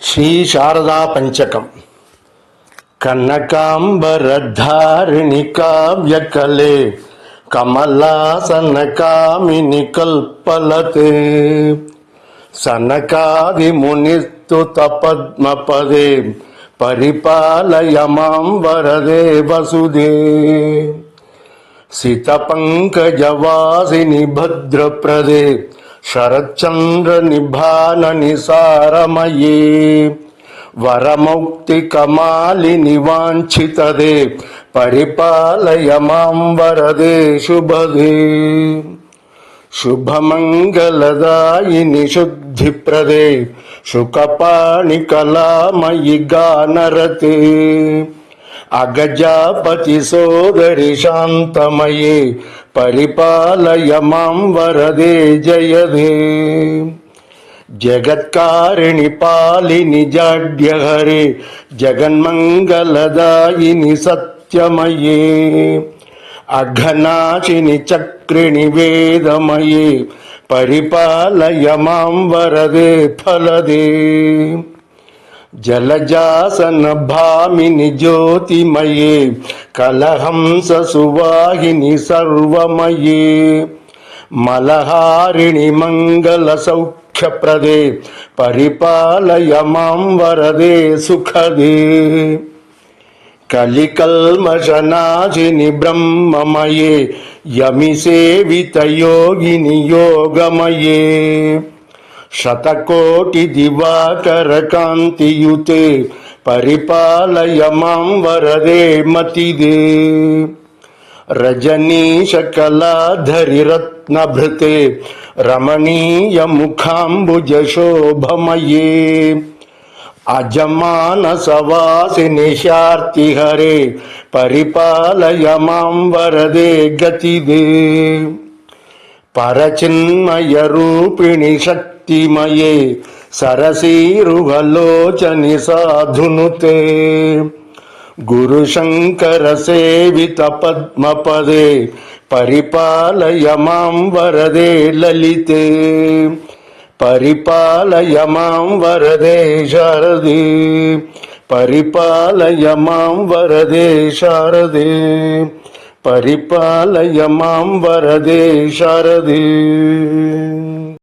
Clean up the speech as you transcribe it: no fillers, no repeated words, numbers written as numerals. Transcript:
శ్రీ శారదా పంచకం. కనకాంబరధారిణి కావ్యకలే కమలాసన కామిని కల్పలతే సనకాది మునిస్తుత పద్మపదే పరిపాలయ మాం వరదే వసుదే సిత పంకజవాసిని భద్రప్రదే శరచంద్ర నిభాన నిసారమయే వరమౌక్తి కమాలిని వాంఛితదే పరిపాలయ మాం వరదే శుభదే శుభమంగళదాయిని శుద్ధిప్రదే శుకపాణి కళామయి గానరతే అగజాపతి సోదరి శాంతమయే పరిపాలయ మాం వరదే జయదే జగత్కారిణి పాలిని జాడ్యహరే జగన్మంగళదాయిని సత్యమయే అఘనాశిని చక్రిణి వేదమయే పరిపాలయ మాం వరదే ఫలదే జలజాసన భామిని జ్యోతిమయే కలహంస సువాహిని సర్వమయే మలహారిణి మంగళ సౌఖ్యప్రదే పరిపాలయ మాం వరదే సుఖదే కలికల్మషనాశిని బ్రహ్మమయే యమి సేవిత యోగిని యోగమయే శతకోటి దివాకర కాంతియుతే పరిపాలయ మాం వరదే మతిదే రజనీశ కళాధరి రత్నభృతే రమణీయ ముఖాంబుజ శోభమయే అజమానసవాసిని శార్తిహరే పరిపాలయ మాం వరదే గతిదే పరచిన్మయ రూపిణి శక్తిమయే సరసీరుహలోచని సాధునుతే గురుశంకర సేవిత పద్మపదే పరిపాలయ మాం వరదే లలితే పరిపాలయ మాం వరదే శారదే పరిపాలయ మాం వరదే శారదే పరిపాలయ మాం వరదే శారదే.